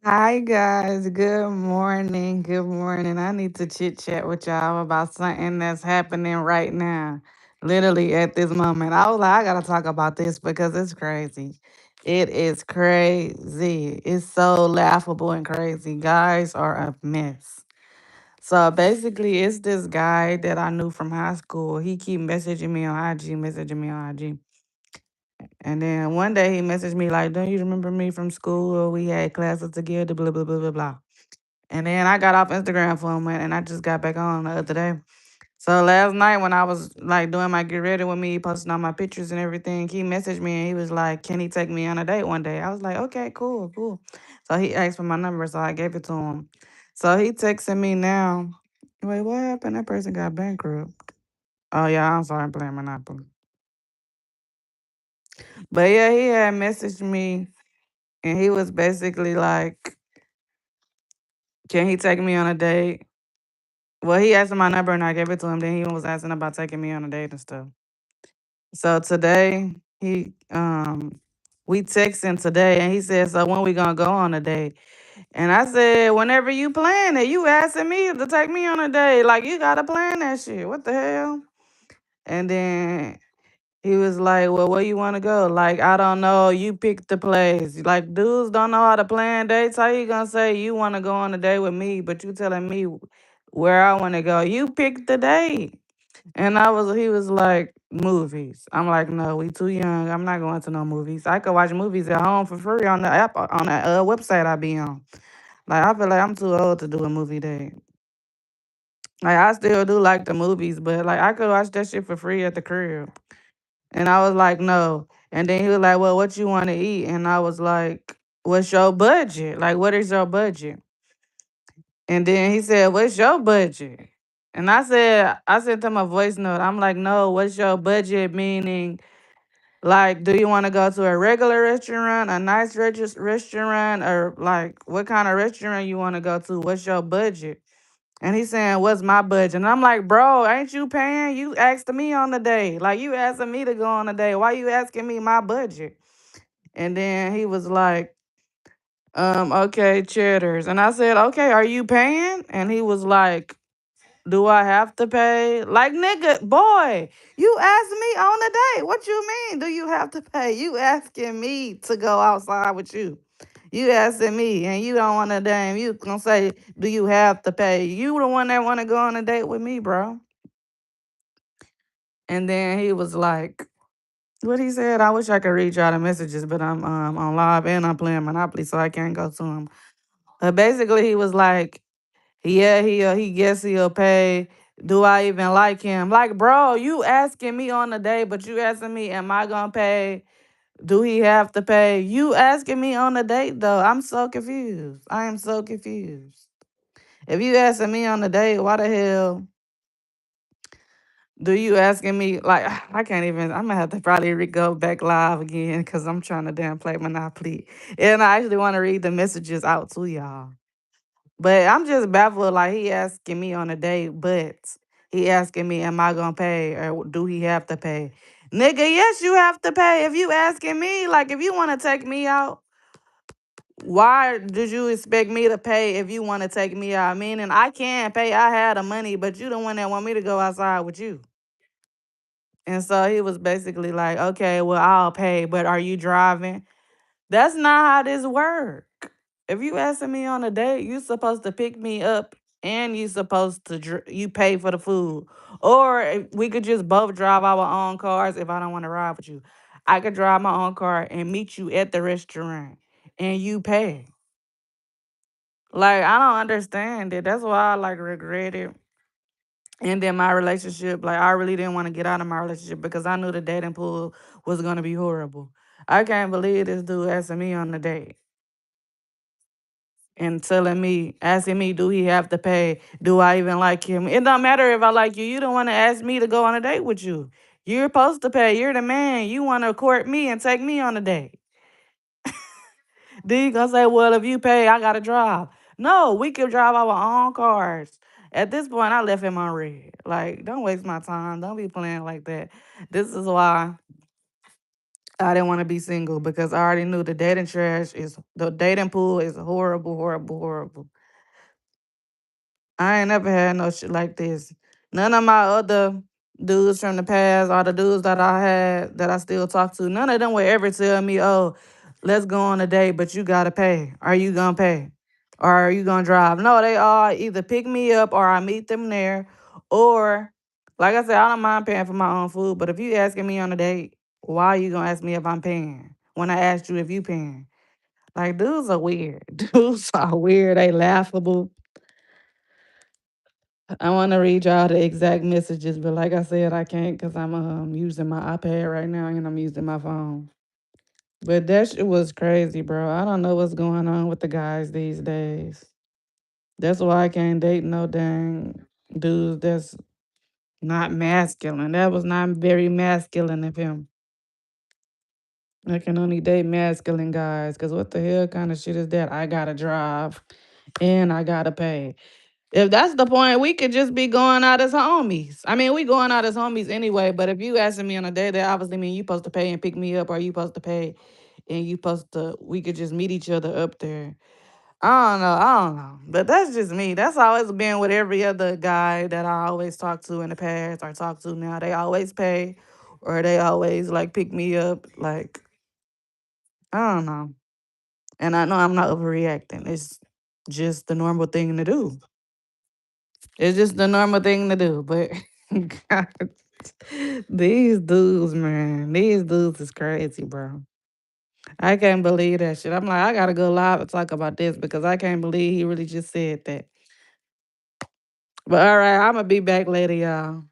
Hi guys, good morning. Good morning. I need to chit chat with y'all about something that's happening right now. Literally at this moment. I was like, I gotta talk about this because it's crazy. It is crazy. It's so laughable and crazy. Guys are a mess. So basically it's this guy that I knew from high school. He keep messaging me on IG, messaging me on IG. And then one day he messaged me like, "Don't you remember me from school? We had classes together, blah blah blah blah blah." And then I got off Instagram for a minute and I just got back on the other day. So last night when I was like doing my get ready with me, posting all my pictures and everything, he messaged me and he was like, "Can he take me on a date one day?" I was like, "Okay, cool, cool." So he asked for my number, so I gave it to him. So he texting me now. Wait, what happened? That person got bankrupt. Oh yeah, I'm sorry, I'm playing Monopoly. But yeah, he had messaged me and he was basically like, "Can he take me on a date?" Well, he asked for my number and I gave it to him. Then he was asking about taking me on a date and stuff. So today we texting today and he said, "So when we gonna go on a date?" And I said, "Whenever you plan it, you asking me to take me on a date. Like you gotta plan that shit. What the hell?" And then he was like, "Well, where you wanna go?" Like, I don't know. You pick the place. Like dudes don't know how to plan dates. How you gonna say you wanna go on a date with me, but you telling me where I wanna go? You pick the date. And he was like, movies. I'm like, no, we too young. I'm not going to no movies. I could watch movies at home for free on the app, on the website I be on. Like, I feel like I'm too old to do a movie date. Like, I still do like the movies, but like, I could watch that shit for free at the crib. And I was like, no. And then he was like, well, what you want to eat? And I was like, what's your budget? Like, what is your budget? And then he said, what's your budget? And I sent him a voice note. I'm like, no, what's your budget? Meaning, like, do you want to go to a regular restaurant, a nice restaurant, or like what kind of restaurant you want to go to? What's your budget? And he's saying, what's my budget? And I'm like, bro, ain't you paying? You asked me on the day. Like, you asking me to go on a day. Why you asking me my budget? And then he was like, okay, cheddars. And I said, okay, are you paying? And he was like, do I have to pay? Like, nigga, boy, you asked me on the date. What you mean? Do you have to pay? You asking me to go outside with you. You asking me, and you don't want to damn. You gonna say, do you have to pay? You the one that want to go on a date with me, bro. And then he was like, what he said. I wish I could read y'all the messages, but I'm on live and I'm playing Monopoly, so I can't go to him. But basically, he was like, yeah, he guess he'll pay. Do I even like him? Like, bro, you asking me on the day, but you asking me, am I gonna pay? Do he have to pay? You asking me on the date though. I'm so confused. I am so confused. If you asking me on the date, why the hell do you asking me? Like, I can't even. I'm gonna have to probably go back live again because I'm trying to damn play Monopoly, and I actually want to read the messages out to y'all. But I'm just baffled. Like he asking me on a date, but he asking me, "Am I gonna pay, or do he have to pay?" Nigga, yes, you have to pay. If you asking me, like, if you want to take me out, why did you expect me to pay if you want to take me out? Meaning, I can't pay. I had the money, but you the one that want me to go outside with you. And so he was basically like, "Okay, well, I'll pay, but are you driving?" That's not how this work. If you asking me on a date, you supposed to pick me up and you supposed to you pay for the food. Or if we could just both drive our own cars if I don't want to ride with you. I could drive my own car and meet you at the restaurant and you pay. Like I don't understand it. That's why I like regret it. And then my relationship, like I really didn't want to get out of my relationship because I knew the dating pool was gonna be horrible. I can't believe this dude asking me on the date and telling me, asking me, do he have to pay? Do I even like him? It don't matter if I like you. You don't want to ask me to go on a date with you. You're supposed to pay. You're the man. You want to court me and take me on a date. Then you gonna say, well, if you pay, I gotta drive. No, we can drive our own cars. At this point, I left him on red. Like, don't waste my time. Don't be playing like that. This is why I didn't want to be single because I already knew the dating pool is horrible, horrible, horrible. I ain't never had no shit like this. None of my other dudes from the past, or the dudes that I had that I still talk to, none of them would ever tell me, "Oh, let's go on a date, but you gotta pay. Are you gonna pay? Or are you gonna drive?" No, they all either pick me up or I meet them there, or like I said, I don't mind paying for my own food. But if you asking me on a date, why are you gonna ask me if I'm paying when I asked you if you paying? Like dudes are weird. Dudes are weird. They laughable. I want to read y'all the exact messages, but like I said, I can't because I'm using my iPad right now and I'm using my phone. But that shit was crazy, bro. I don't know what's going on with the guys these days. That's why I can't date no dang dudes that's not masculine. That was not very masculine of him. I can only date masculine guys because what the hell kind of shit is that? I gotta drive and I gotta pay. If that's the point, we could just be going out as homies. I mean, we going out as homies anyway, but if you asking me on a date, that obviously mean you supposed to pay and pick me up, or you supposed to pay and you supposed to we could just meet each other up there. I don't know. But that's just me. That's always been with every other guy that I always talk to in the past or talk to now. They always pay or they always like pick me up. Like, I don't know. And I know I'm not overreacting. It's just the normal thing to do. It's just the normal thing to do. But God, these dudes, man, these dudes is crazy, bro. I can't believe that shit. I'm like, I gotta go live and talk about this because I can't believe he really just said that. But all right, I'm gonna be back later, y'all.